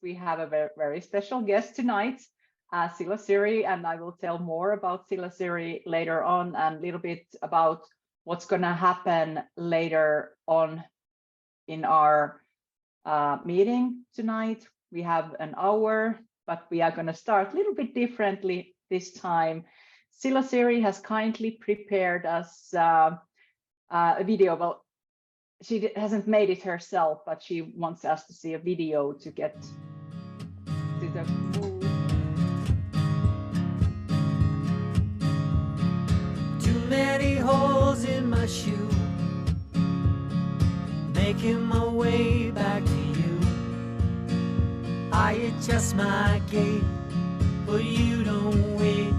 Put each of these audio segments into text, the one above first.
we have a very special guest tonight, Silasiri, and I will tell more about Silasiri later on and a little bit about what's going to happen later on in our meeting tonight. We have an hour, but we are going to start a little bit differently this time. Silasiri has kindly prepared us a video. Well, she hasn't made it herself, but she wants us to see a video to get to the mood. Too many holes in my shoe, making my way back to you. I adjust my gait, but you don't wait.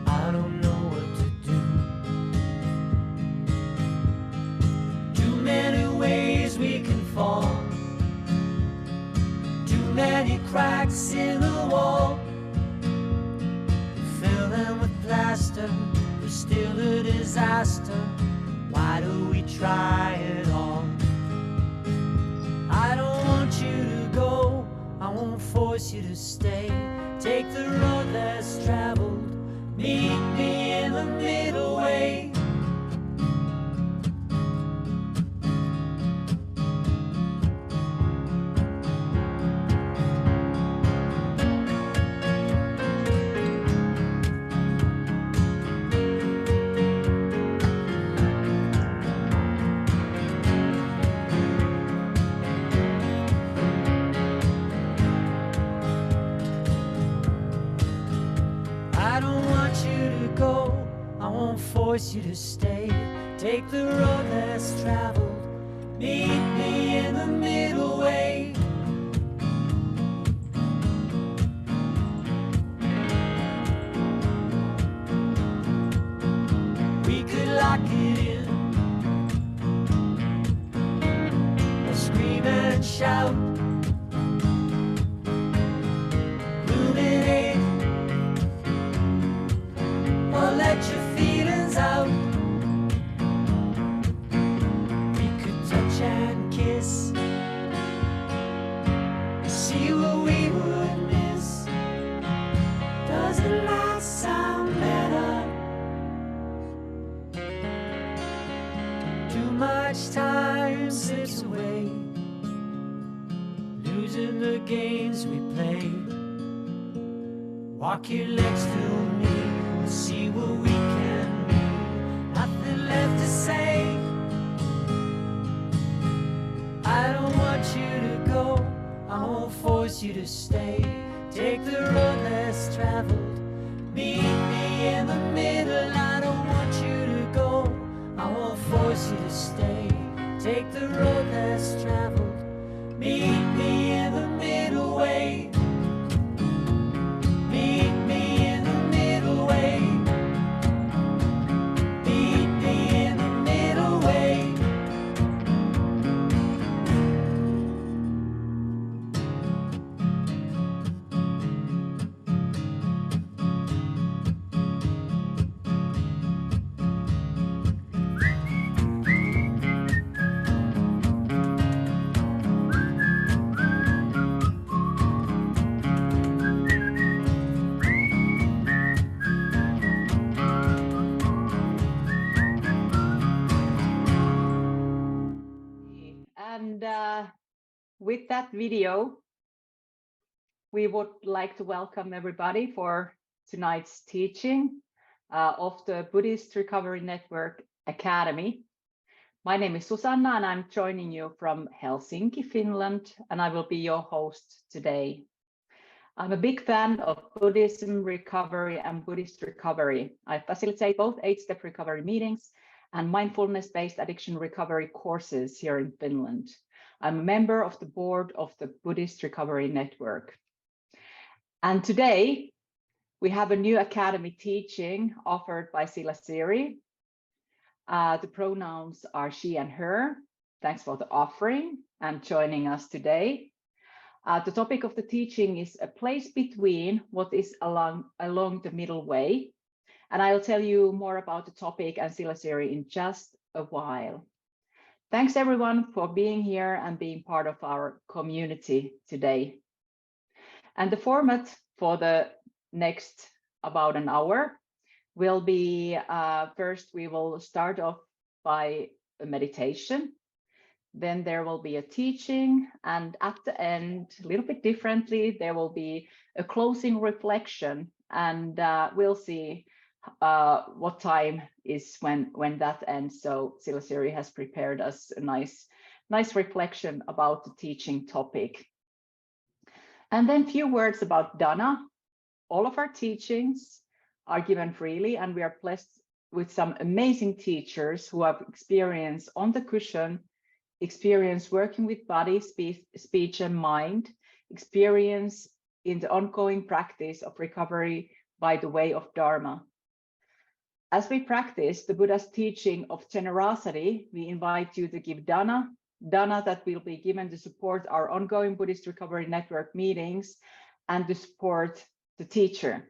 I don't know what to do. Too many ways we can fall, too many cracks in the wall. We fill them with plaster, we're still a disaster. Why do we try it all? I don't want you to go, I won't force you to stay. Take the road less traveled, meet me in the middle way. Force you to stay. Take the road less traveled, meet me in the middle way. We could lock it in, or scream and shout, ruminate, or let your feelings out. We could touch and kiss, see what we would miss. Doesn't that sound better? Too much time slips away, losing the games we play. Walk your legs through me, see what we can be. Nothing left to say. I don't want you to go, I won't force you to stay. Take the road less traveled, meet me in the middle. I don't want you to go, I won't force you to stay. Take the road less traveled, meet me in the middle way. Meet me in the middle way. Meet me in the middle way. And with that video, we would like to welcome everybody for tonight's teaching of the Buddhist Recovery Network Academy. My name is Susanna and I'm joining you from Helsinki, Finland, and I will be your host today. I'm a big fan of Buddhism recovery and Buddhist recovery. I facilitate both 8-step recovery meetings and mindfulness-based addiction recovery courses here in Finland. I'm a member of the board of the Buddhist Recovery Network. And today, we have a new academy teaching offered by Silasiri. The pronouns are she and her. Thanks for the offering and joining us today. The topic of the teaching is a place between what is along the middle way. And I'll tell you more about the topic and Silasiri in just a while. Thanks everyone for being here and being part of our community today. And the format for the next about an hour will be, first we will start off by a meditation. Then there will be a teaching, and at the end, a little bit differently, there will be a closing reflection, and we'll see what time is when that ends. So Silasiri has prepared us a nice reflection about the teaching topic. And then few words about Dana. All of our teachings are given freely, and we are blessed with some amazing teachers who have experience on the cushion, experience working with body, speech, and mind, experience in the ongoing practice of recovery by the way of Dharma. As we practice the Buddha's teaching of generosity, we invite you to give dana that will be given to support our ongoing Buddhist Recovery Network meetings and to support the teacher.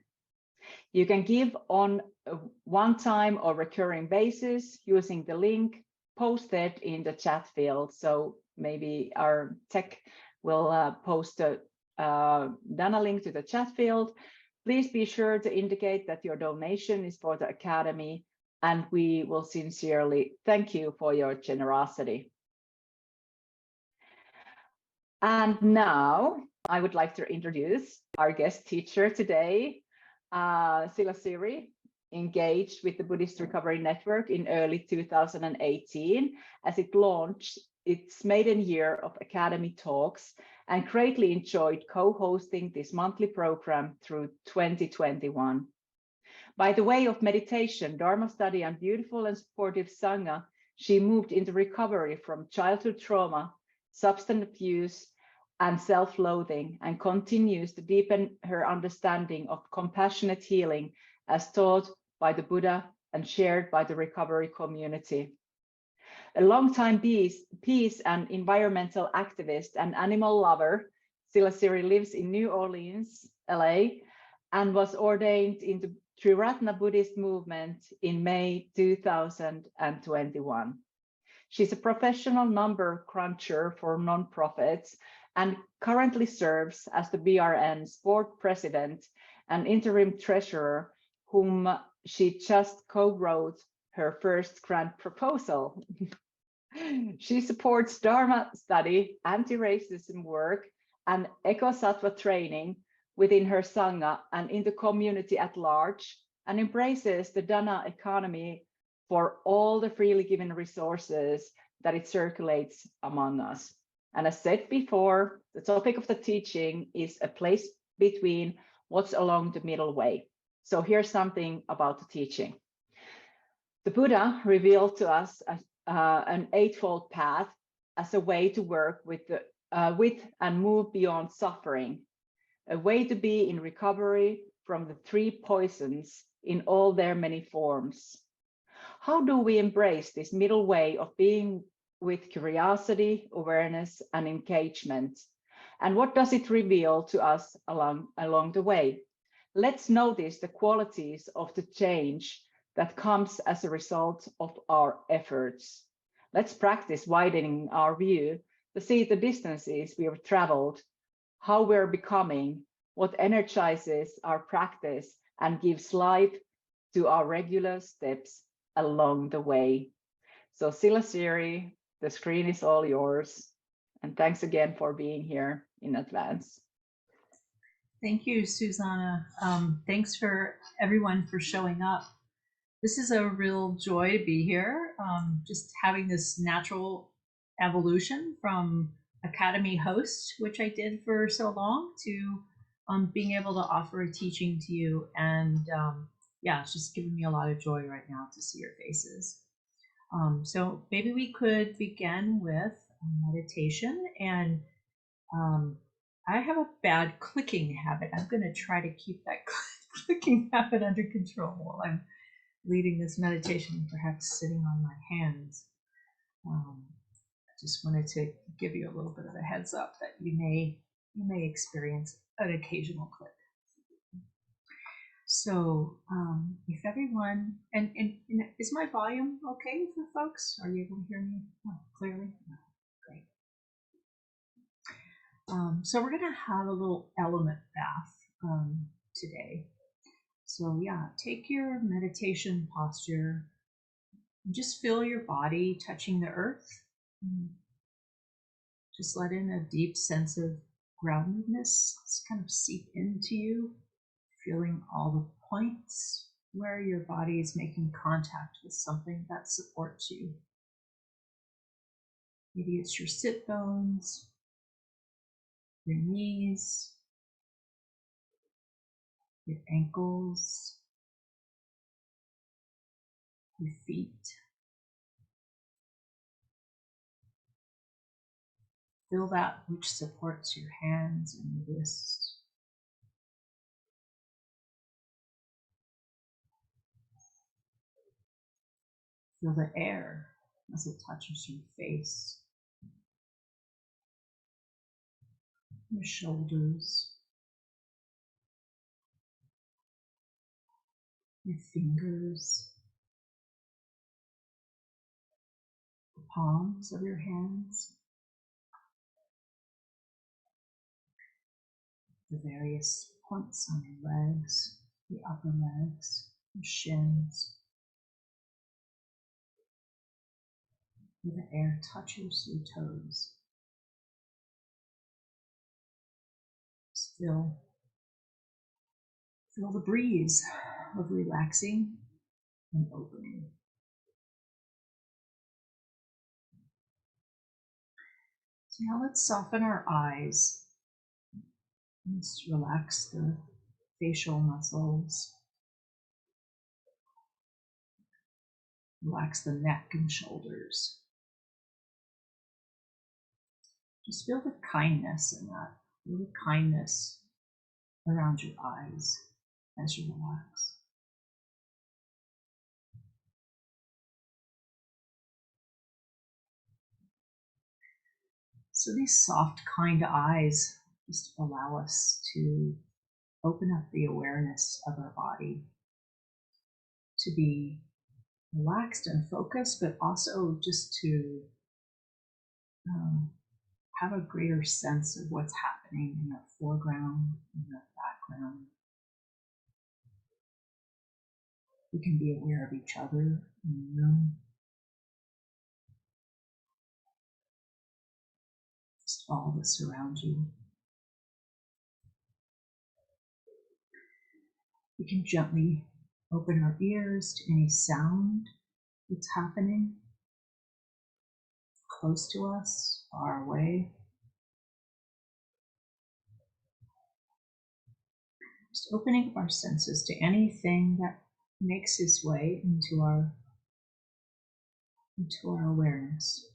You can give on a one-time or recurring basis using the link posted in the chat field. So maybe our tech will post a Dana link to the chat field. Please be sure to indicate that your donation is for the Academy, and we will sincerely thank you for your generosity. And now I would like to introduce our guest teacher today, Silasiri, engaged with the Buddhist Recovery Network in early 2018 as it launched its maiden year of Academy talks, and greatly enjoyed co-hosting this monthly program through 2021. By the way of meditation, Dharma study, and beautiful and supportive Sangha, she moved into recovery from childhood trauma, substance abuse, and self-loathing, and continues to deepen her understanding of compassionate healing as taught by the Buddha and shared by the recovery community. A longtime peace and environmental activist and animal lover, Silasiri lives in New Orleans, LA, and was ordained in the Triratna Buddhist Movement in May 2021. She's a professional number cruncher for nonprofits and currently serves as the BRN Sport President and Interim Treasurer, whom she just co-wrote her first grant proposal. She supports Dharma study, anti-racism work, and Eco-Sattva training within her Sangha and in the community at large, and embraces the Dana economy for all the freely given resources that it circulates among us. And as said before, the topic of the teaching is a place between what's along the middle way. So here's something about the teaching. The Buddha revealed to us an eightfold path as a way to work with and move beyond suffering, a way to be in recovery from the three poisons in all their many forms. How do we embrace this middle way of being with curiosity, awareness, and engagement? And what does it reveal to us along the way? Let's notice the qualities of the change that comes as a result of our efforts. Let's practice widening our view to see the distances we have traveled, how we're becoming, what energizes our practice and gives life to our regular steps along the way. So Silasiri, the screen is all yours. And thanks again for being here in advance. Thank you, Susanna. Thanks for everyone for showing up. This is a real joy to be here. Just having this natural evolution from Academy host, which I did for so long, to being able to offer a teaching to you. And yeah, it's just giving me a lot of joy right now to see your faces. So maybe we could begin with a meditation. And I have a bad clicking habit. I'm going to try to keep that clicking habit under control while I'm leading this meditation, perhaps sitting on my hands. I just wanted to give you a little bit of a heads up that you may experience an occasional click. So if everyone, and is my volume okay for folks? Are you able to hear me clearly? No. Great. So we're going to have a little element bath today. So yeah, take your meditation posture. Just feel your body touching the earth. Just let in a deep sense of groundedness. It's kind of seep into you, feeling all the points where your body is making contact with something that supports you. Maybe it's your sit bones, your knees, your ankles, your feet. Feel that which supports your hands and your wrists. Feel the air as it touches your face, your shoulders, your fingers, the palms of your hands, the various points on your legs, the upper legs, your shins, where the air touches your toes. Just feel the breeze of relaxing and opening. So now let's soften our eyes. Let's relax the facial muscles. Relax the neck and shoulders. Just feel the kindness in that. Feel the kindness around your eyes as you relax. So these soft, kind eyes just allow us to open up the awareness of our body, to be relaxed and focused, but also just to have a greater sense of what's happening in the foreground, in the background. We can be aware of each other in the room. Just all that surrounds you. We can gently open our ears to any sound that's happening close to us, far away. Just opening up our senses to anything that makes its way into our awareness.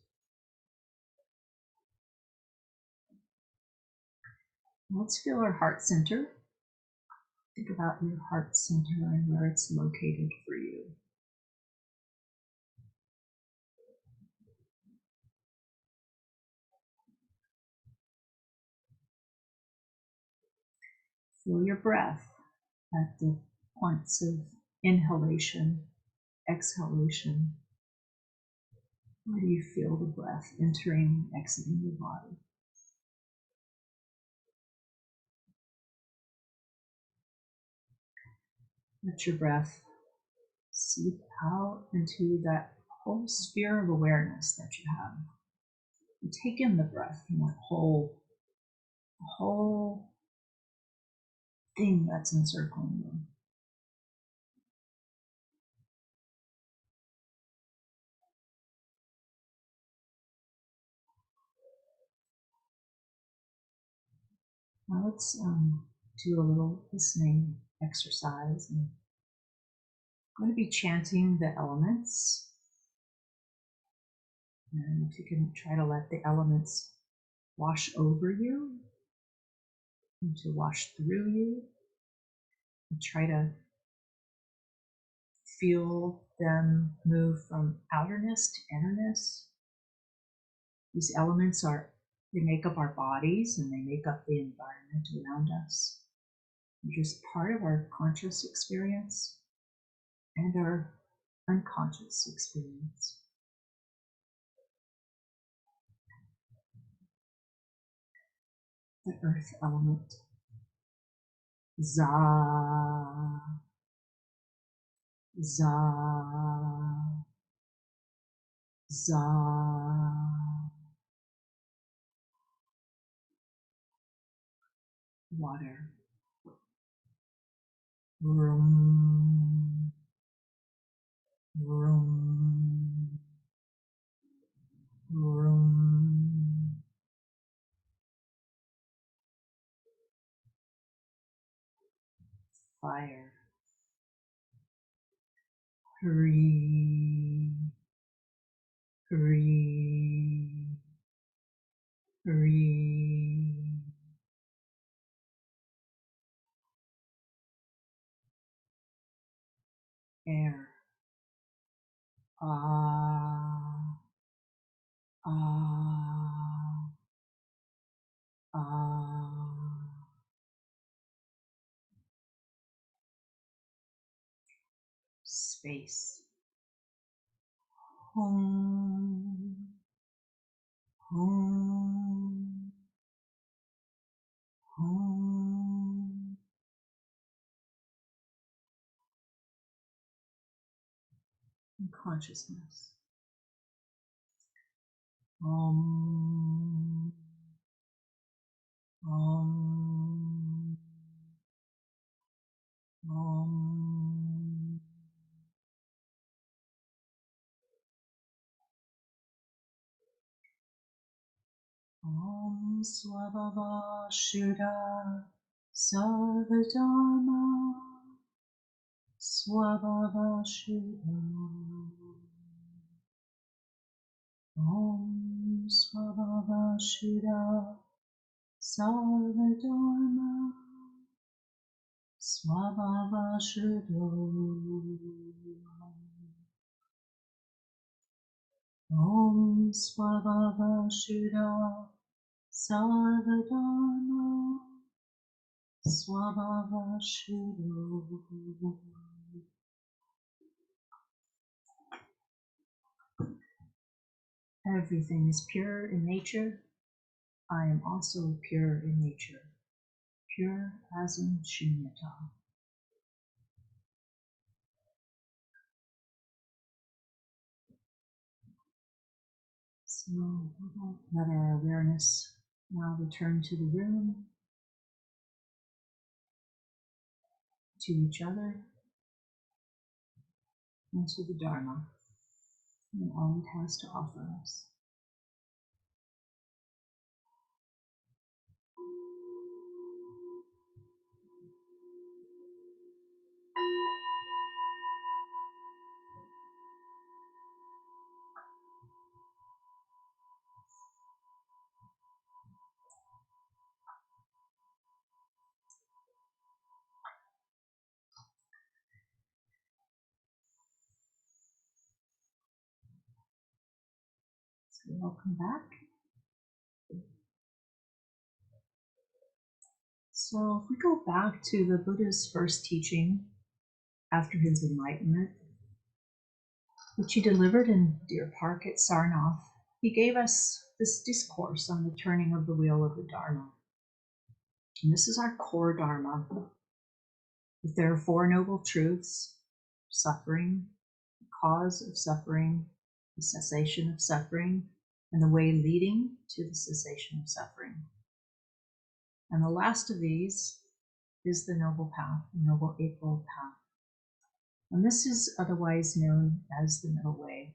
Let's feel our heart center. Think about your heart center and where it's located for you. Feel your breath at the points of inhalation, exhalation. Where do you feel the breath entering and exiting your body? Let your breath seep out into that whole sphere of awareness that you have. You take in the breath and that whole thing that's encircling you. Now let's do a little listening exercise. And I'm going to be chanting the elements. And if you can try to let the elements wash over you and to wash through you, and try to feel them move from outerness to innerness. These elements they make up our bodies and they make up the environment around us. They're just part of our conscious experience and our unconscious experience. the earth element. Za, za, za. Water. Rum, rum, rum. Fire. Hurry, hurry, hurry. Air. Ah, ah, ah. Space. Home, home, home. And consciousness. Om, om, om. Om Swabhava Shuddha Sarva Dharma Swabhava Shuddha. Om Swabhava Shuddha Sarva Dharma Swabhava Shuddha. Om Swabhava Shuddha Sarva Dharma Swabhava Shuddha. Everything is pure in nature. I am also pure in nature. Pure as in shunyata. So let our awareness now return to the room, to each other, and to the Dharma, and all it has to offer us. So welcome back. So if we go back to the Buddha's first teaching after his enlightenment, which he delivered in Deer Park at Sarnath, he gave us this discourse on the turning of the wheel of the Dharma. And this is our core Dharma. That there are four noble truths: suffering, the cause of suffering, the cessation of suffering, and the way leading to the cessation of suffering. And the last of these is the Noble Path, the Noble Eightfold Path. And this is otherwise known as the Middle Way.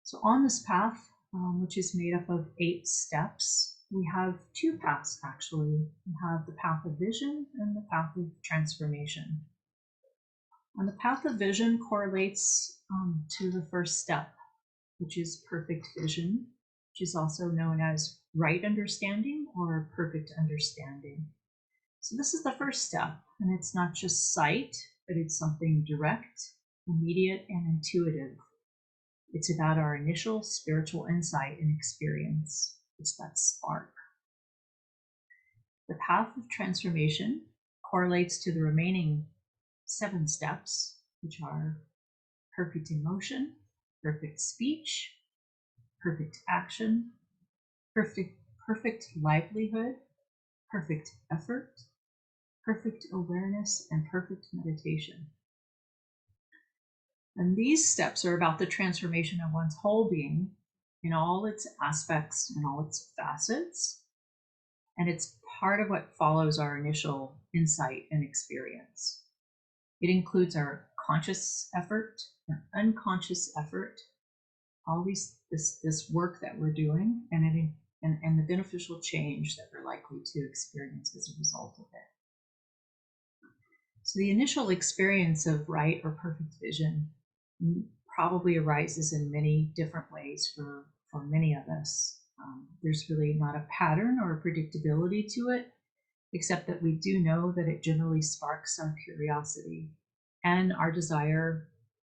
So on this path, which is made up of 8 steps, we have 2 paths actually. We have the path of vision and the path of transformation. And the path of vision correlates to the first step, which is perfect vision, which is also known as right understanding or perfect understanding. So this is the first step, and it's not just sight, but it's something direct, immediate, and intuitive. It's about our initial spiritual insight and experience. It's that spark. The path of transformation correlates to the remaining 7 steps, which are perfect emotion, perfect speech, perfect action, perfect perfect livelihood, perfect effort, perfect awareness, and perfect meditation. And these steps are about the transformation of one's whole being in all its aspects and all its facets. And it's part of what follows our initial insight and experience. It includes our conscious effort, our unconscious effort, always this work that we're doing, and the beneficial change that we're likely to experience as a result of it. So the initial experience of right or perfect vision probably arises in many different ways for many of us. There's really not a pattern or a predictability to it, except that we do know that it generally sparks our curiosity and our desire,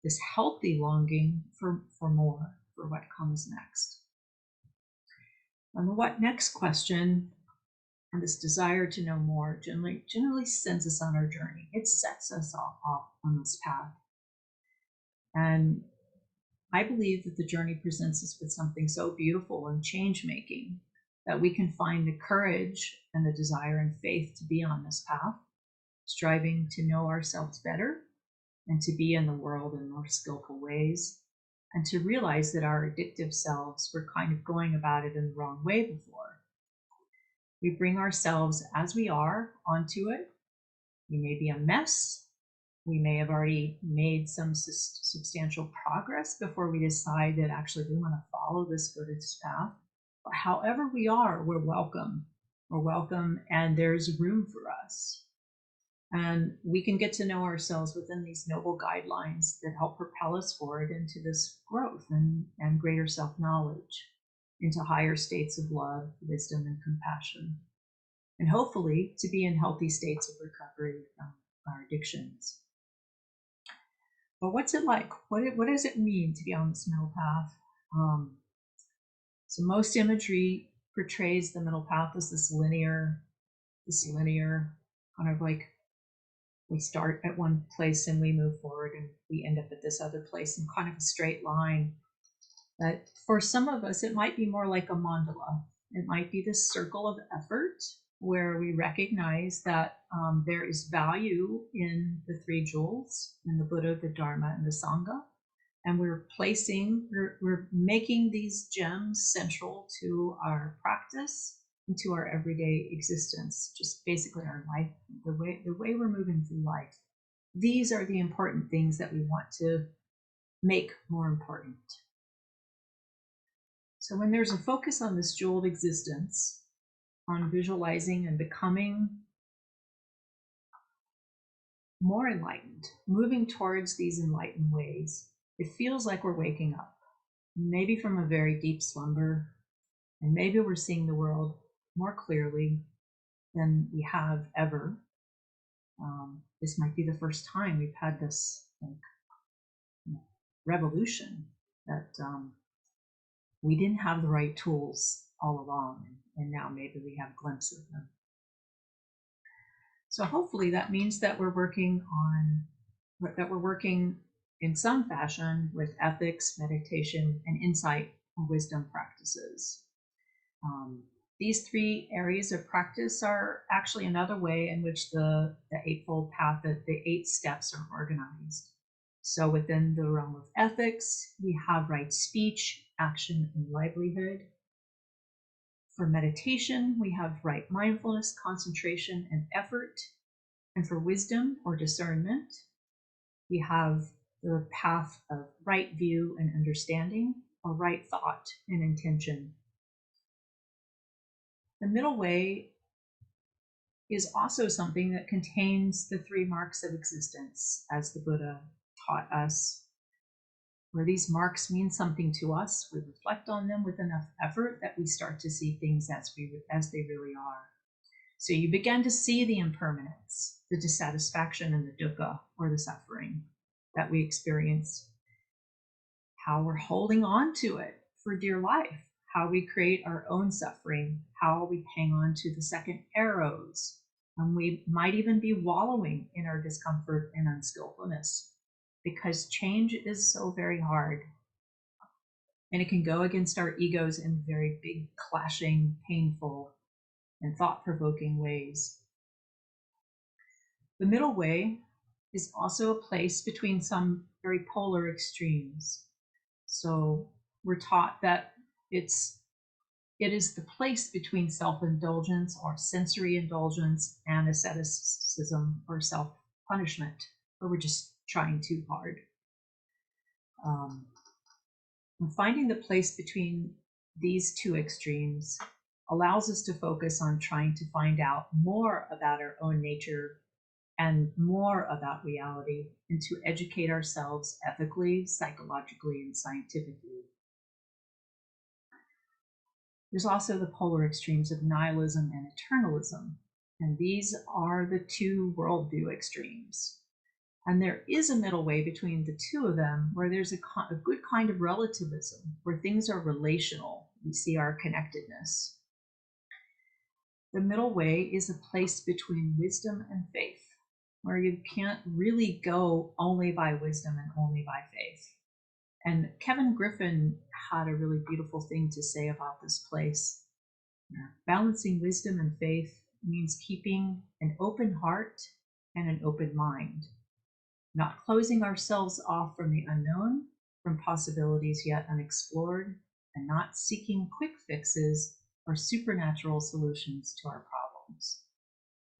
this healthy longing for more, for what comes next. And the what next question and this desire to know more generally sends us on our journey. It sets us off on this path. And I believe that the journey presents us with something so beautiful and change-making that we can find the courage and the desire and faith to be on this path, striving to know ourselves better and to be in the world in more skillful ways, and to realize that our addictive selves were kind of going about it in the wrong way before. We bring ourselves as we are onto it. We may be a mess. We may have already made some substantial progress before we decide that actually we want to follow this Buddhist path. But however we are, we're welcome. We're welcome, and there's room for us. And we can get to know ourselves within these noble guidelines that help propel us forward into this growth and greater self-knowledge, into higher states of love, wisdom, and compassion. And hopefully to be in healthy states of recovery from our addictions. But what's it like? What does it mean to be on this middle path? So most imagery portrays the middle path as this linear kind of like we start at one place and we move forward and we end up at this other place in kind of a straight line. But for some of us, it might be more like a mandala. It might be this circle of effort where we recognize that there is value in the three jewels, in the Buddha, the Dharma, and the Sangha. And we're making these gems central to our practice and to our everyday existence, just basically our life, the way we're moving through life. These are the important things that we want to make more important. So when there's a focus on this jeweled existence, on visualizing and becoming more enlightened, moving towards these enlightened ways, it feels like we're waking up, maybe from a very deep slumber, and maybe we're seeing the world more clearly than we have ever. This might be the first time we've had this revolution that we didn't have the right tools all along, and now maybe we have a glimpse of them. So hopefully that means that we're working in some fashion with ethics, meditation, and insight and wisdom practices. These three areas of practice are actually another way in which the Eightfold Path, the 8 steps are organized. So within the realm of ethics, we have right speech, action, and livelihood. For meditation, we have right mindfulness, concentration, and effort. And for wisdom or discernment, we have the path of right view and understanding, or right thought and intention. The middle way is also something that contains the 3 marks of existence, as the Buddha taught us, where these marks mean something to us. We reflect on them with enough effort that we start to see things as they really are. So you begin to see the impermanence, the dissatisfaction, and the dukkha, or the suffering that we experience, how we're holding on to it for dear life, how we create our own suffering, how we hang on to the second arrows, and we might even be wallowing in our discomfort and unskillfulness, because change is so very hard. And it can go against our egos in very big, clashing, painful, and thought-provoking ways. The middle way is also a place between some very polar extremes. So we're taught that it is the place between self-indulgence or sensory indulgence and asceticism or self-punishment, where we're just trying too hard. And finding the place between these two extremes allows us to focus on trying to find out more about our own nature and more about reality, and to educate ourselves ethically, psychologically, and scientifically. There's also the polar extremes of nihilism and eternalism, and these are the two worldview extremes. And there is a middle way between the two of them, where there's a good kind of relativism, where things are relational. We see our connectedness. The middle way is a place between wisdom and faith, where you can't really go only by wisdom and only by faith. And Kevin Griffin had a really beautiful thing to say about this place. Balancing wisdom and faith means keeping an open heart and an open mind, not closing ourselves off from the unknown, from possibilities yet unexplored, and not seeking quick fixes or supernatural solutions to our problems.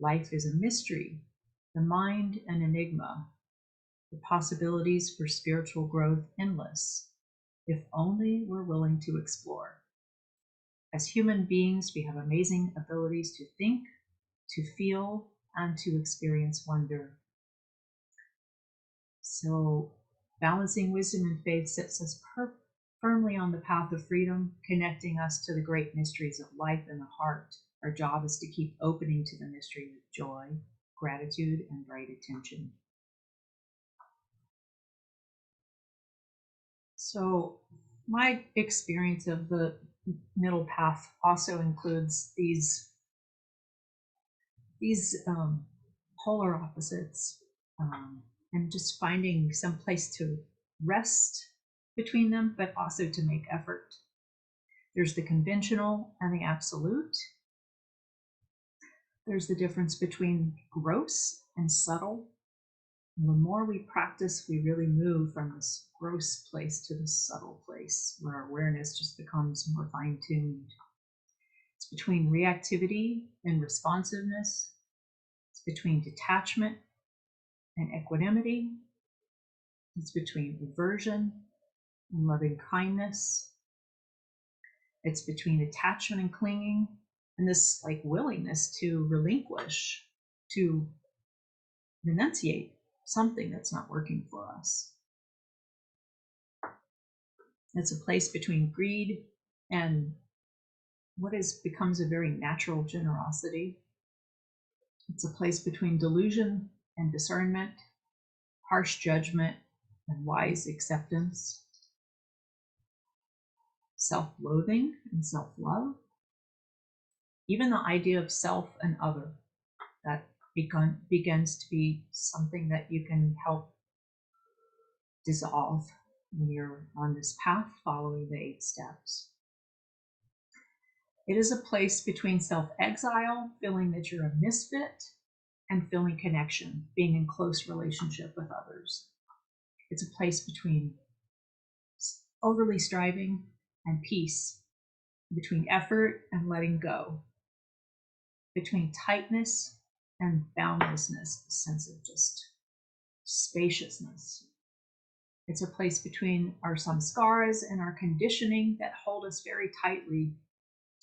Life is a mystery, the mind an enigma, the possibilities for spiritual growth endless, if only we're willing to explore. As human beings, we have amazing abilities to think, to feel, and to experience wonder. So balancing wisdom and faith sets us firmly on the path of freedom, connecting us to the great mysteries of life and the heart. Our job is to keep opening to the mystery with joy, gratitude, and bright attention. So my experience of the middle path also includes these polar opposites, and just finding some place to rest between them, but also to make effort. There's the conventional and the absolute. There's the difference between gross and subtle. And the more we practice, we really move from this gross place to this subtle place, where our awareness just becomes more fine-tuned. It's between reactivity and responsiveness. It's between detachment and equanimity. It's between aversion and loving kindness. It's between attachment and clinging, and this willingness to relinquish, to renunciate something that's not working for us. It's a place between greed and what becomes a very natural generosity. It's a place between delusion and discernment, harsh judgment and wise acceptance, self-loathing and self-love, even the idea of self and other, that begins to be something that you can help dissolve when you're on this path following the 8 steps. It is a place between self-exile, feeling that you're a misfit, and feeling connection, being in close relationship with others. It's a place between overly striving and peace, between effort and letting go, between tightness and boundlessness, a sense of just spaciousness. It's a place between our samskaras and our conditioning that hold us very tightly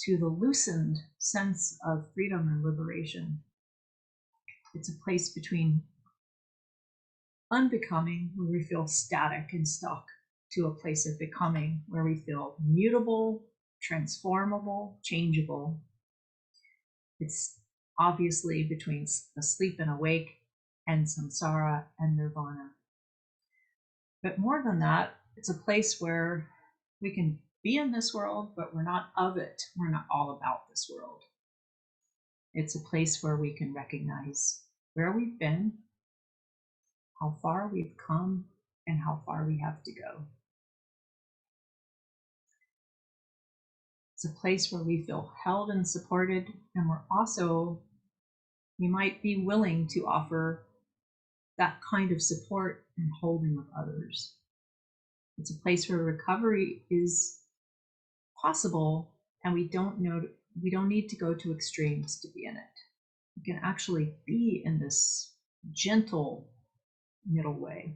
to the loosened sense of freedom and liberation. It's a place between unbecoming, where we feel static and stuck, to a place of becoming, where we feel mutable, transformable, changeable. It's obviously between asleep and awake, and samsara and nirvana. But more than that, it's a place where we can be in this world, but we're not of it. We're not all about this world. It's a place where we can recognize where we've been, how far we've come, and how far we have to go. It's a place where we feel held and supported, and we might be willing to offer that kind of support and holding of others. It's a place where recovery is possible, and we don't need to go to extremes to be in it. We can actually be in this gentle middle way.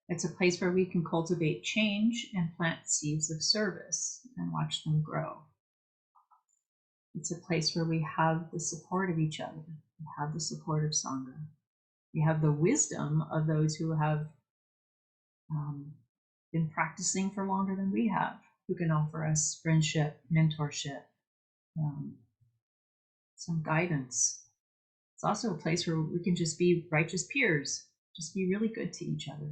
It's a place where we can cultivate change and plant seeds of service and watch them grow. It's a place where we have the support of each other. We have the support of Sangha. We have the wisdom of those who have been practicing for longer than we have, who can offer us friendship, mentorship, some guidance. It's also a place where we can just be righteous peers, just be really good to each other,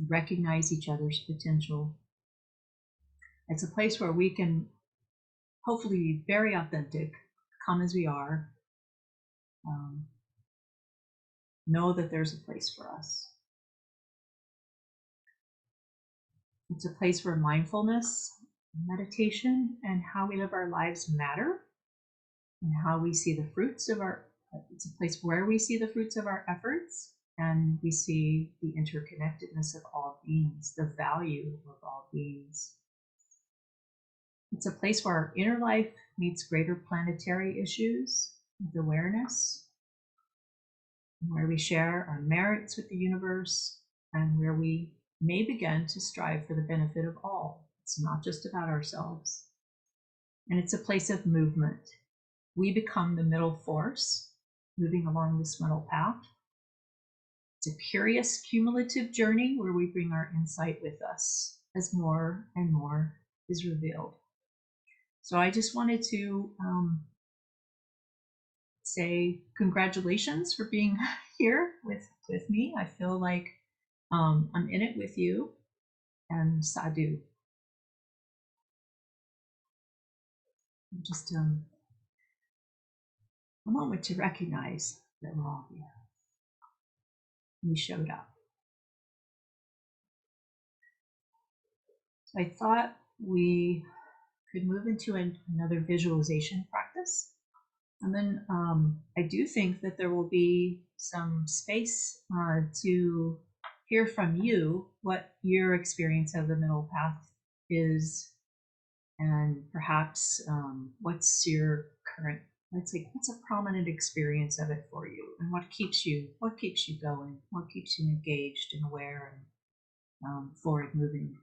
recognize each other's potential. It's a place where we can hopefully be very authentic, come as we are, know that there's a place for us. It's a place where mindfulness, meditation, and how we live our lives matter, and how we see the fruits of it's a place where we see the fruits of our efforts, and we see the interconnectedness of all beings, the value of all beings. It's a place where our inner life meets greater planetary issues with awareness, and where we share our merits with the universe, and where we may begin to strive for the benefit of all. It's not just about ourselves. And it's a place of movement. We become the middle force, moving along this middle path. It's a curious, cumulative journey where we bring our insight with us as more and more is revealed. So I just wanted to say congratulations for being here with me. I feel like I'm in it with you, and sadhu. Just a moment to recognize that we're all here. We showed up. So I thought we could move into another visualization practice. And then I do think that there will be some space to hear from you what your experience of the middle path is, and perhaps what's your current, what's a prominent experience of it for you, and what keeps you going, what keeps you engaged and aware and forward moving.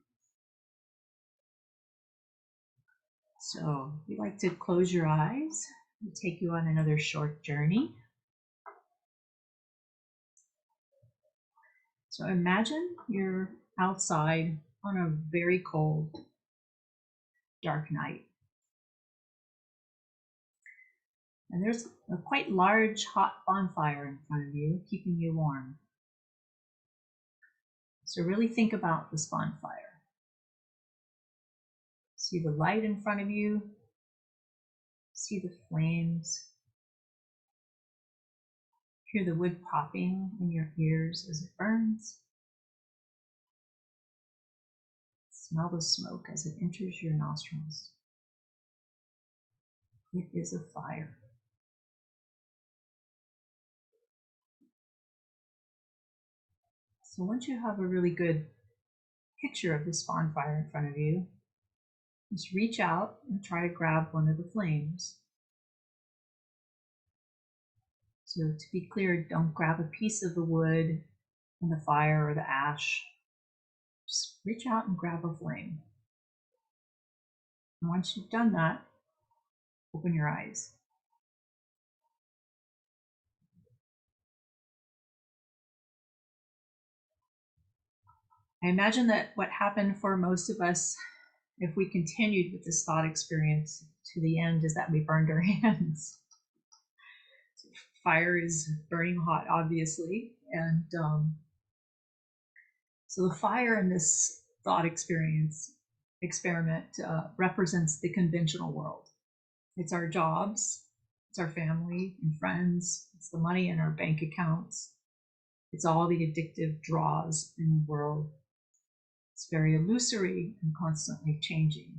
So we'd like to close your eyes and take you on another short journey. So imagine you're outside on a very cold, dark night. And there's a quite large hot bonfire in front of you, keeping you warm. So really think about this bonfire. See the light in front of you. See the flames. Hear the wood popping in your ears as it burns. Smell the smoke as it enters your nostrils. It is a fire. So once you have a really good picture of this bonfire in front of you, just reach out and try to grab one of the flames. So to be clear, don't grab a piece of the wood and the fire or the ash. Just reach out and grab a flame. And once you've done that, open your eyes. I imagine that what happened for most of us, if we continued with this thought experience to the end, is that we burned our hands. Fire is burning hot, obviously, and so the fire in this thought experiment represents the conventional world. It's our jobs, it's our family and friends, it's the money in our bank accounts, it's all the addictive draws in the world. It's very illusory and constantly changing.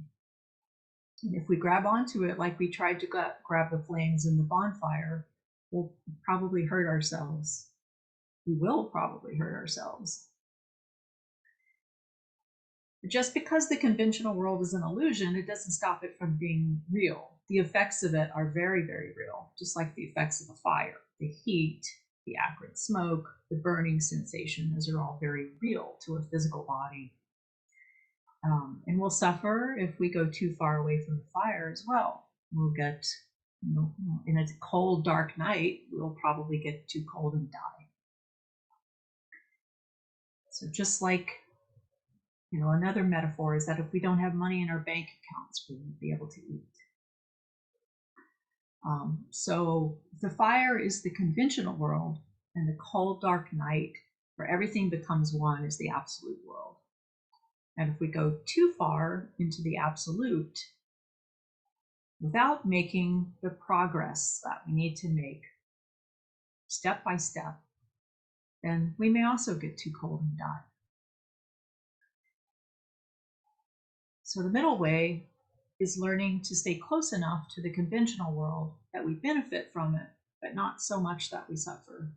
And if we grab onto it like we tried to grab the flames in the bonfire, we'll probably hurt ourselves. We will probably hurt ourselves. But just because the conventional world is an illusion, it doesn't stop it from being real. The effects of it are very, very real, just like the effects of a fire. The heat, the acrid smoke, the burning sensation, those are all very real to a physical body. And we'll suffer if we go too far away from the fire as well. We'll get, in a cold, dark night, we'll probably get too cold and die. So just like, another metaphor is that if we don't have money in our bank accounts, we won't be able to eat. So the fire is the conventional world, and the cold, dark night, where everything becomes one, is the absolute world. And if we go too far into the absolute, without making the progress that we need to make step by step, then we may also get too cold and die. So the middle way is learning to stay close enough to the conventional world that we benefit from it, but not so much that we suffer.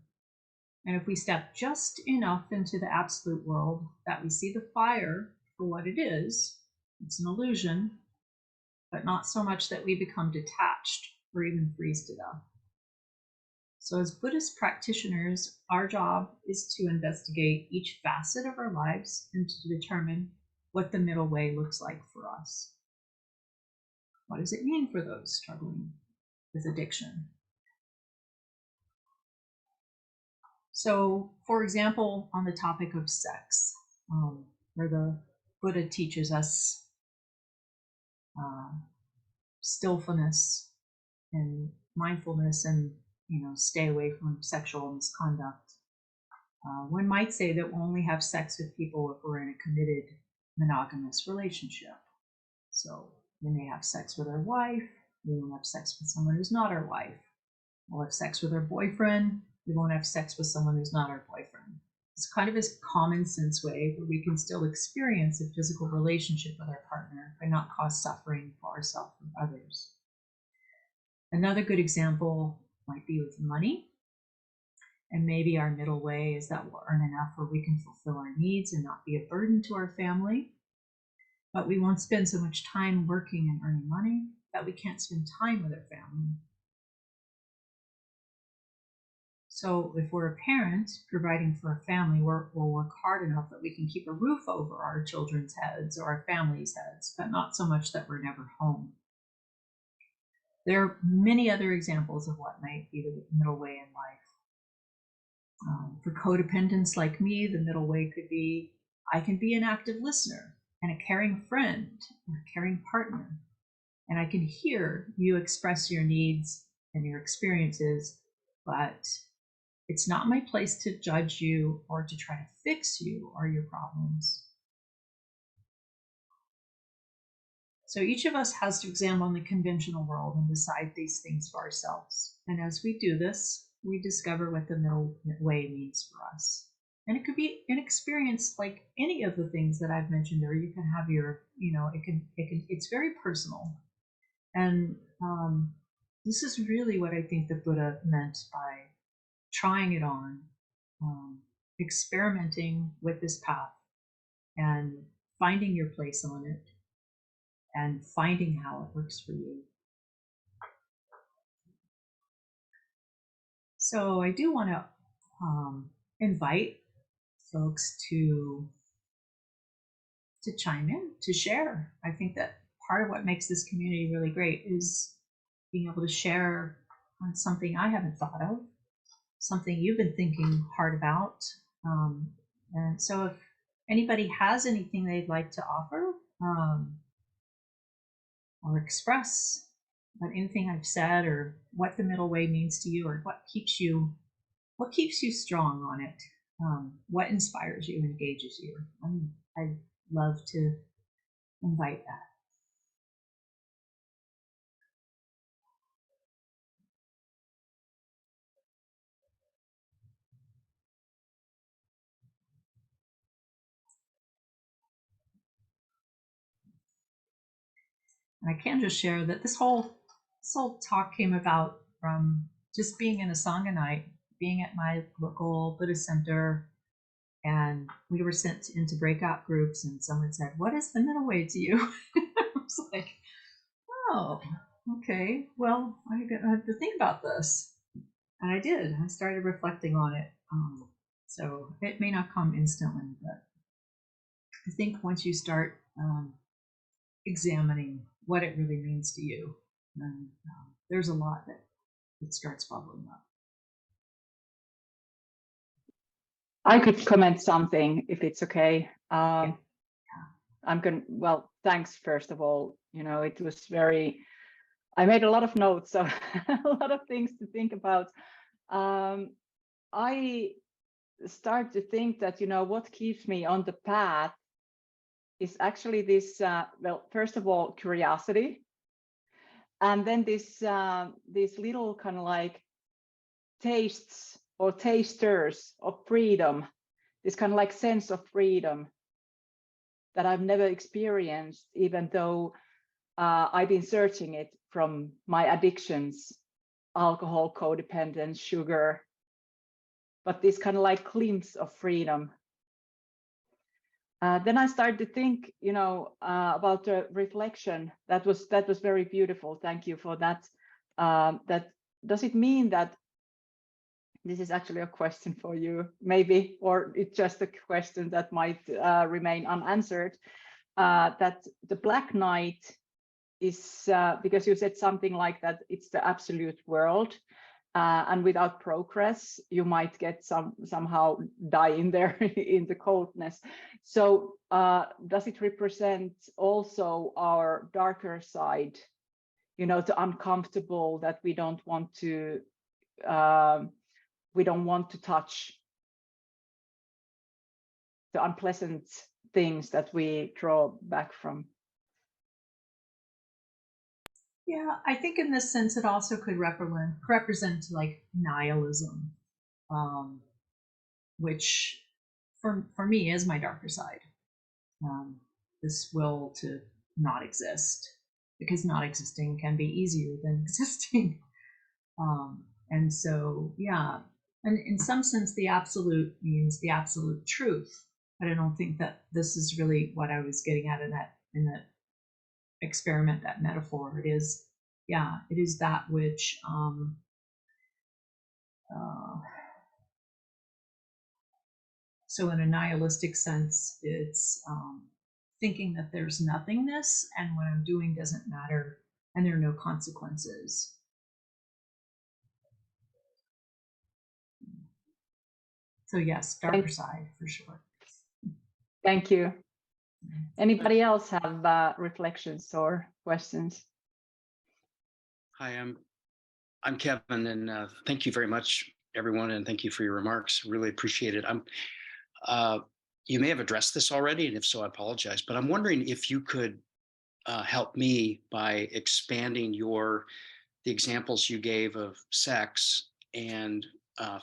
And if we step just enough into the absolute world that we see the fire for what it is, it's an illusion, but not so much that we become detached or even freeze to death. So as Buddhist practitioners, our job is to investigate each facet of our lives and to determine what the middle way looks like for us. What does it mean for those struggling with addiction? So, for example, on the topic of sex, where the Buddha teaches us stillfulness and mindfulness and, stay away from sexual misconduct. One might say that we'll only have sex with people if we're in a committed monogamous relationship. So we may have sex with our wife, we won't have sex with someone who's not our wife. We'll have sex with our boyfriend, we won't have sex with someone who's not our boyfriend. It's kind of a common sense way where we can still experience a physical relationship with our partner but not cause suffering for ourselves or others. Another good example might be with money. And maybe our middle way is that we'll earn enough where we can fulfill our needs and not be a burden to our family. But we won't spend so much time working and earning money that we can't spend time with our family. So if we're a parent providing for a family, we'll work hard enough that we can keep a roof over our children's heads or our family's heads, but not so much that we're never home. There are many other examples of what might be the middle way in life. For codependents like me, the middle way could be, I can be an active listener and a caring friend or a caring partner. And I can hear you express your needs and your experiences, but it's not my place to judge you or to try to fix you or your problems. So each of us has to examine the conventional world and decide these things for ourselves. And as we do this, we discover what the middle way means for us. And it could be an experience like any of the things that I've mentioned, or you can have your, it's very personal. And this is really what I think the Buddha meant by trying it on, experimenting with this path and finding your place on it and finding how it works for you. So I do want to invite folks to chime in, to share. I think that part of what makes this community really great is being able to share on something I haven't thought of, something you've been thinking hard about. And so if anybody has anything they'd like to offer or express about anything I've said or what the middle way means to you or what keeps you strong on it, what inspires you, engages you. I'd love to invite that. And I can just share that this whole talk came about from just being in a Sangha night, being at my local Buddhist center, and we were sent into breakout groups, and someone said, "What is the middle way to you?" I was like, "Oh, okay. Well, I have to think about this." And I did. I started reflecting on it. So it may not come instantly, but I think once you start examining what it really means to you, then there's a lot that it starts bubbling up. I could comment something if it's okay. Yeah. Well, thanks, first of all. It was I made a lot of notes, so a lot of things to think about. I start to think that, what keeps me on the path is actually this, well, first of all, curiosity. And then this little kind of like tastes or tasters of freedom, this kind of like sense of freedom that I've never experienced, even though I've been searching it from my addictions, alcohol, codependence, sugar, but this kind of like glimpse of freedom. Then I started to think, about the reflection. That was very beautiful. Thank you for that. That does it mean that this is actually a question for you, maybe, or it's just a question that might remain unanswered? That the black night is because you said something like that. It's the absolute world. And without progress, you might get somehow die in there in the coldness. So does it represent also our darker side? The uncomfortable that we don't want to touch, the unpleasant things that we draw back from. Yeah, I think in this sense it also could represent like nihilism, which for me is my darker side. This will to not exist, because not existing can be easier than existing. And so, yeah, and in some sense the absolute means the absolute truth, but I don't think that this is really what I was getting at in that experiment, that metaphor. It is that which so in a nihilistic sense, it's thinking that there's nothingness and what I'm doing doesn't matter and there are no consequences. So yes, darker side for sure. Thank you. Anybody else have reflections or questions? Hi, I'm Kevin, and thank you very much, everyone, and thank you for your remarks. Really appreciate it. You may have addressed this already, and if so, I apologize. But I'm wondering if you could help me by expanding the examples you gave of sex and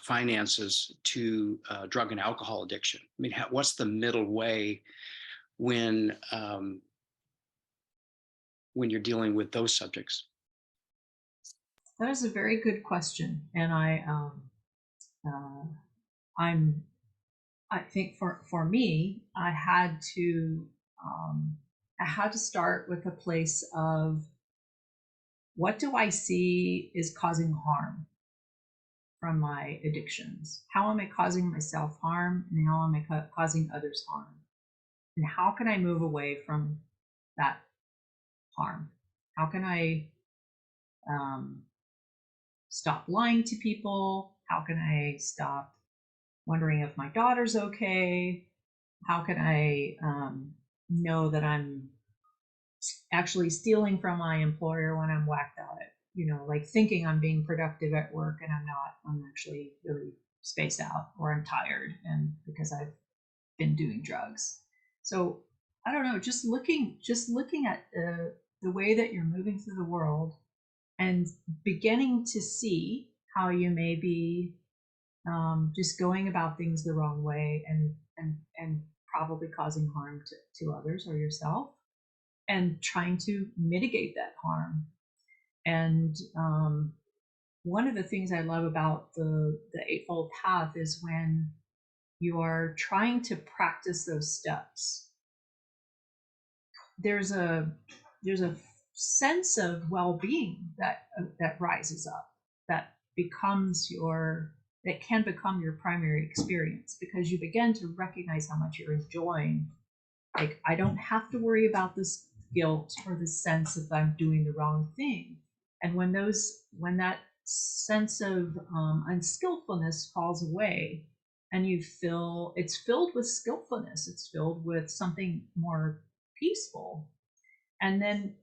finances to drug and alcohol addiction. I mean, what's the middle way when you're dealing with those subjects? That is a very good question, and I think for me, I had to start with a place of what do I see is causing harm from my addictions? How am I causing myself harm, and how am I causing others harm? And how can I move away from that harm? How can I stop lying to people? How can I stop wondering if my daughter's okay? How can I know that I'm actually stealing from my employer when I'm whacked at it? Like thinking I'm being productive at work and I'm not. I'm actually really spaced out, or I'm tired, and because I've been doing drugs. So I don't know, just looking at the way that you're moving through the world and beginning to see how you may be just going about things the wrong way and probably causing harm to others or yourself. and trying to mitigate that harm. And one of the things I love about the Eightfold Path is when you are trying to practice those steps, there's a sense of well-being that rises up, that can become your primary experience, because you begin to recognize how much you're enjoying. Like, I don't have to worry about this guilt or the sense that I'm doing the wrong thing. And when that sense of unskillfulness falls away, and it's filled with skillfulness, it's filled with something more peaceful. And then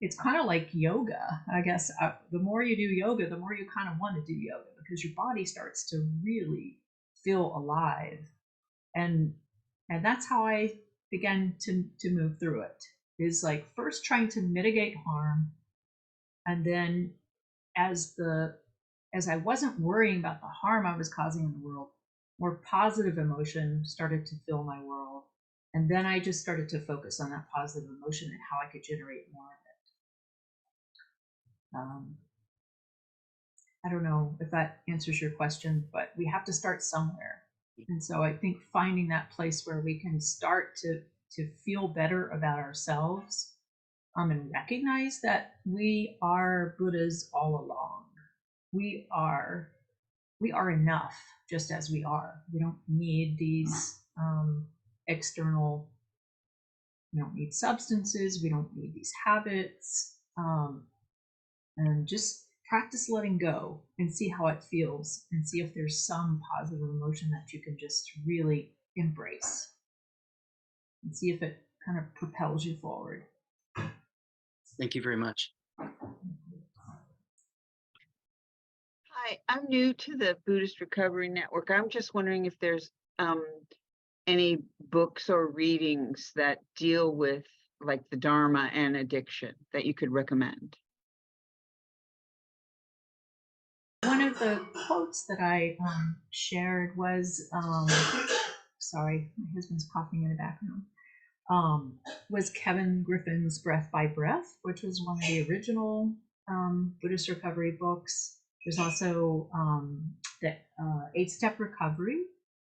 it's kind of like yoga, I guess. The more you do yoga, the more you kind of want to do yoga, because your body starts to really feel alive. And that's how I began to move through it, is like first trying to mitigate harm, and then as I wasn't worrying about the harm I was causing in the world, more positive emotion started to fill my world. And then I just started to focus on that positive emotion and how I could generate more of it. I don't know if that answers your question, but we have to start somewhere. And so I think finding that place where we can start to feel better about ourselves, and recognize that we are Buddhas all along. We are enough just as we are. We don't need these external, we don't need substances, we don't need these habits, and just practice letting go and see how it feels, and see if there's some positive emotion that you can just really embrace, and see if it kind of propels you forward. Thank you very much. Hi, I'm new to the Buddhist Recovery Network. I'm just wondering if there's any books or readings that deal with like the Dharma and addiction that you could recommend. One of the quotes that I shared was, sorry, my husband's coughing in the background, was Kevin Griffin's Breath by Breath, which was one of the original Buddhist recovery books. There's also the 8-Step Recovery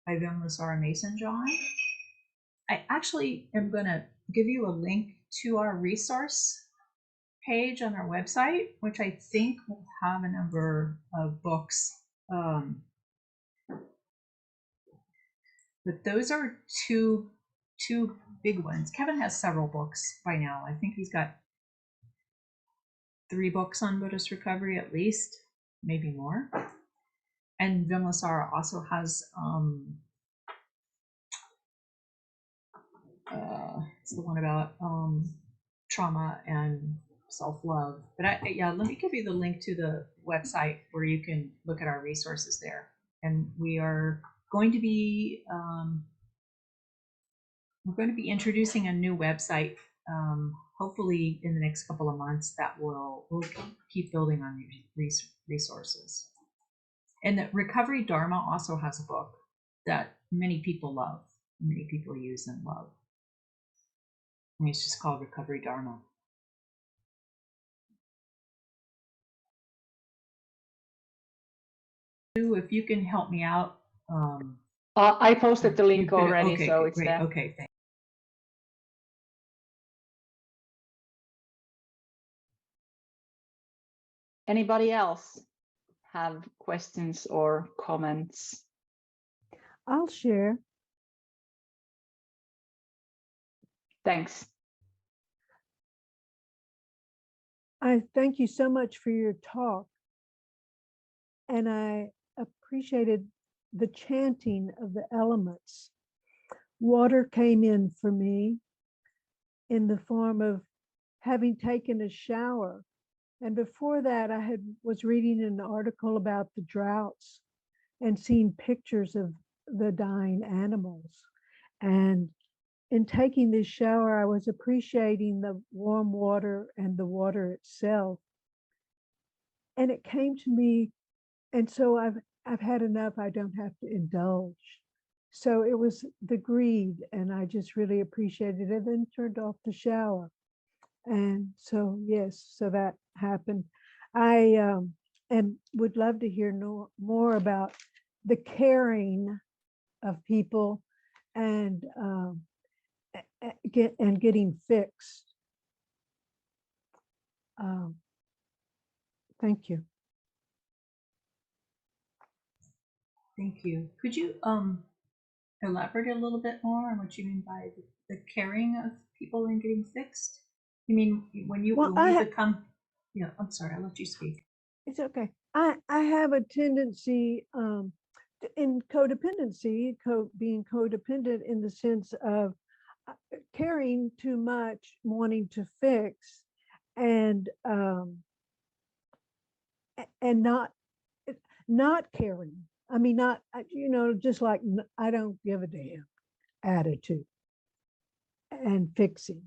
by Vimlasara Mason John. I actually am going to give you a link to our resource page on our website, which I think will have a number of books. But those are two big ones. Kevin has several books by now. I think he's got 3 books on Buddhist recovery at least, maybe more. And Vimlasara also has it's the one about trauma and self-love. But let me give you the link to the website where you can look at our resources there. And we are going to be introducing a new website, hopefully in the next couple of months, that we'll keep building on these resources. And the Recovery Dharma also has a book that many people love, many people use and love. And it's just called Recovery Dharma. If you can help me out. I posted the link already, okay, so it's great. there. Okay, thanks. Anybody else have questions or comments? I'll share. Thanks. I thank you so much for your talk. And I appreciated the chanting of the elements. Water came in for me in the form of having taken a shower. And before that, I was reading an article about the droughts and seeing pictures of the dying animals. And in taking this shower, I was appreciating the warm water and the water itself. And it came to me, and so I've had enough, I don't have to indulge. So it was the greed, and I just really appreciated it and turned off the shower. And so, yes, so that happened. I and would love to hear more about the caring of people and getting fixed. Thank you. Thank you. Could you elaborate a little bit more on what you mean by the caring of people and getting fixed? You mean when you become, yeah, I'm sorry, I'll let you speak. It's okay. I have a tendency in codependency, being codependent in the sense of caring too much, wanting to fix, and not caring. I mean, not, just like I don't give a damn attitude and fixing.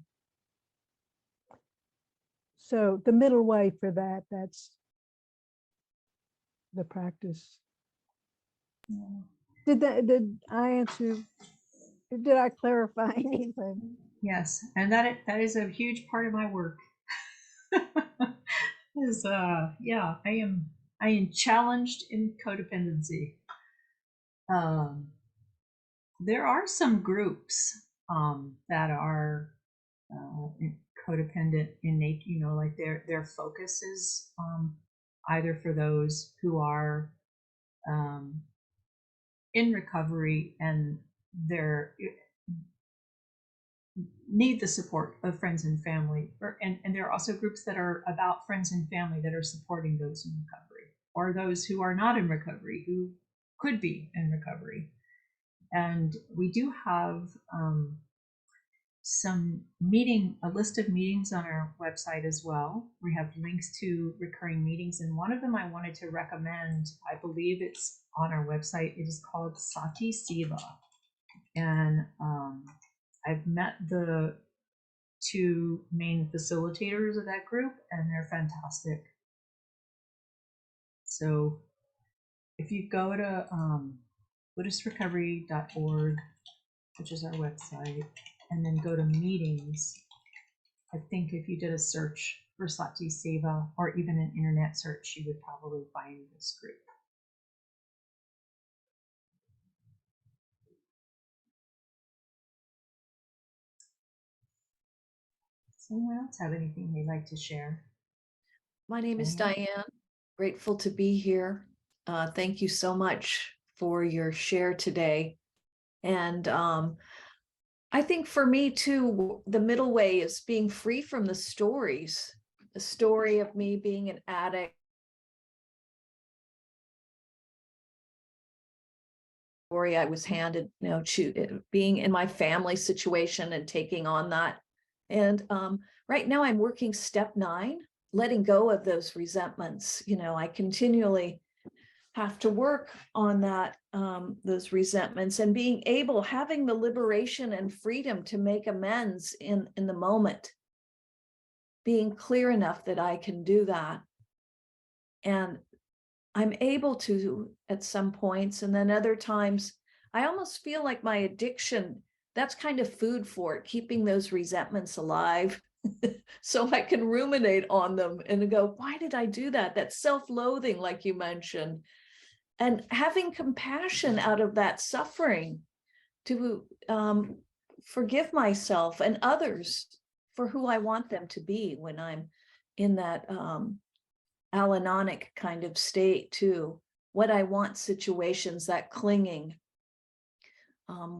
So the middle way for that's the practice. Did I answer? Did I clarify anything? Yes, and that is a huge part of my work. Yeah, I am challenged in codependency. There are some groups that are codependent in nature. Like their focus is either for those who are in recovery and they're need the support of friends and family, and there are also groups that are about friends and family that are supporting those in recovery, or those who are not in recovery who could be in recovery. And we do have a list of meetings on our website as well. We have links to recurring meetings, and one of them I wanted to recommend, I believe it's on our website. It is called Sati Siva, and I've met the two main facilitators of that group, and they're fantastic. So if you go to BuddhistRecovery.org, which is our website, and then go to meetings, I think if you did a search for Sati Siva or even an internet search, you would probably find this group. Does anyone else have anything they'd like to share? My name is Diane. Grateful to be here. Thank you so much for your share today. And I think for me too, the middle way is being free from the stories. The story of me being an addict, story I was handed, being in my family situation and taking on that. And right now I'm working step 9, letting go of those resentments. I continually have to work on that, those resentments, and having the liberation and freedom to make amends in the moment, being clear enough that I can do that. And I'm able to at some points, and then other times I almost feel like my addiction, that's kind of food for it, keeping those resentments alive. So I can ruminate on them and go, why did I do that? That self-loathing, like you mentioned, and having compassion out of that suffering to forgive myself and others for who I want them to be when I'm in that Al-Anonic kind of state too. What I want situations, that clinging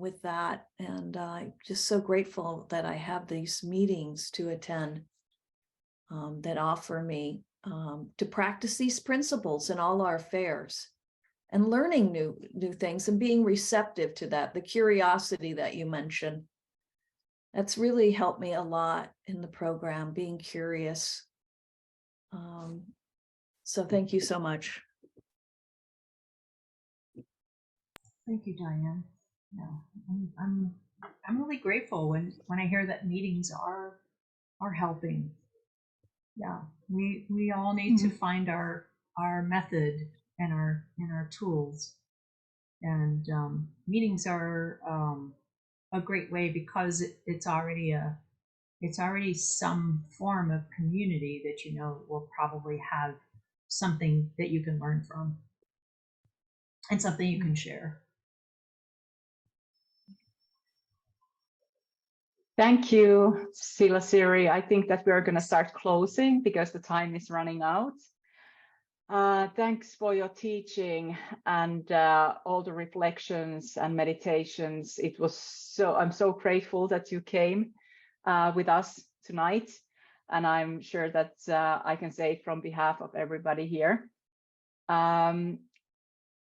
with that. And I'm just so grateful that I have these meetings to attend that offer me to practice these principles in all our affairs and learning new things and being receptive to that, the curiosity that you mentioned. That's really helped me a lot in the program, being curious. So thank you so much. Thank you, Diane. Yeah, I'm really grateful when I hear that meetings are helping. Yeah, we all need to find our method and our tools, and meetings are a great way because it's already a It's already some form of community that you know will probably have something that you can learn from and something you can share. Thank you, Silasiri. I think that we're going to start closing because the time is running out. Thanks for your teaching and all the reflections and meditations. It was I'm so grateful that you came with us tonight. And I'm sure that I can say it from behalf of everybody here. And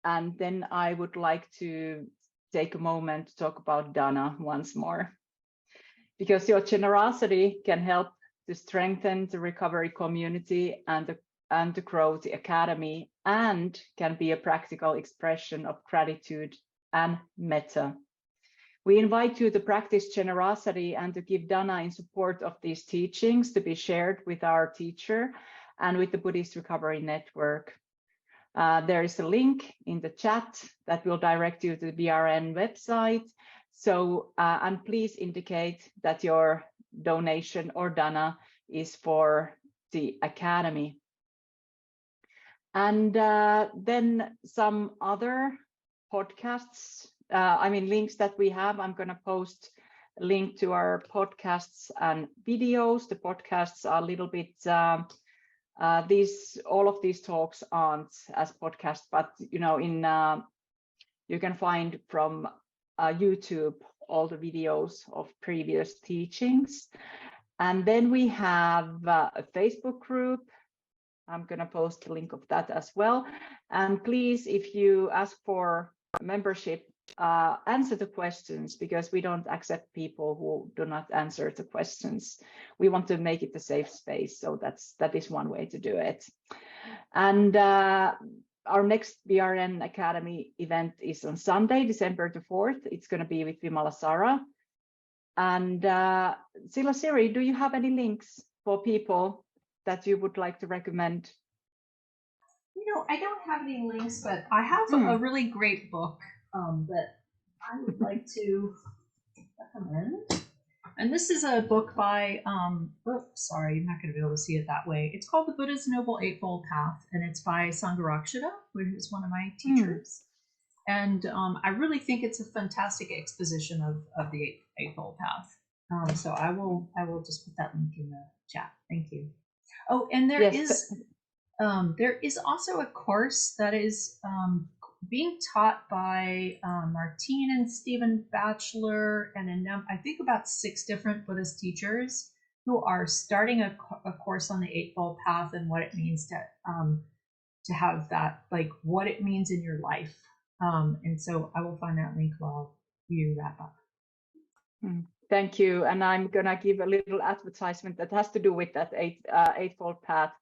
then I would like to take a moment to talk about Dana once more, because your generosity can help to strengthen the recovery community and to grow the academy, and can be a practical expression of gratitude and metta. We invite you to practice generosity and to give Dana in support of these teachings to be shared with our teacher and with the Buddhist Recovery Network. There is a link in the chat that will direct you to the BRN website. So, and please indicate that your donation or Dana is for the Academy. And then some other podcasts, links that we have. I'm going to post a link to our podcasts and videos. The podcasts are a little bit, all of these talks aren't as podcasts, but you know, you can find from YouTube all the videos of previous teachings. And then we have a Facebook group. I'm going to post the link of that as well. And please, if you ask for membership, answer the questions, because we don't accept people who do not answer the questions. We want to make it a safe space. So that is one way to do it. And our next BRN Academy event is on Sunday, December the 4th. It's going to be with Vimalasara. And Silasiri, do you have any links for people that you would like to recommend? You know, I don't have any links, but I have a really great book that I would like to recommend. And this is a book by, sorry, you're not going to be able to see it that way. It's called The Buddha's Noble Eightfold Path, and it's by Sangha, who is one of my teachers. And I really think it's a fantastic exposition of the Eightfold Path. So I will just put that link in the chat. Thank you. Oh, and there is also a course that is being taught by Martine and Stephen Batchelor, and I think about 6 different Buddhist teachers who are starting a course on the Eightfold Path and what it means to have that, like what it means in your life. And so I will find that link while you wrap up. Thank you. And I'm gonna give a little advertisement that has to do with that Eightfold Path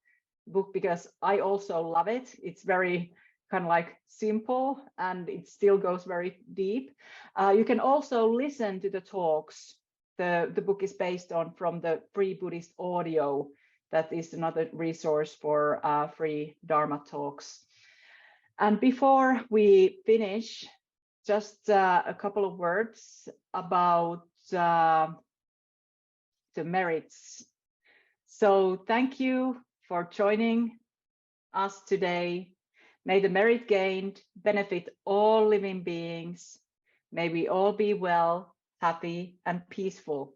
book, because I also love it. It's very kind of like simple, and it still goes very deep. You can also listen to the talks. The book is based on from the free Buddhist audio. That is another resource for free Dharma talks. And before we finish, just a couple of words about the merits. So thank you for joining us today. May the merit gained benefit all living beings. May we all be well, happy, and peaceful.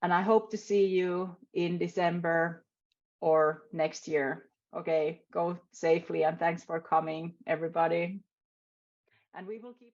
And I hope to see you in December or next year. Okay, go safely, and thanks for coming, everybody. And we will keep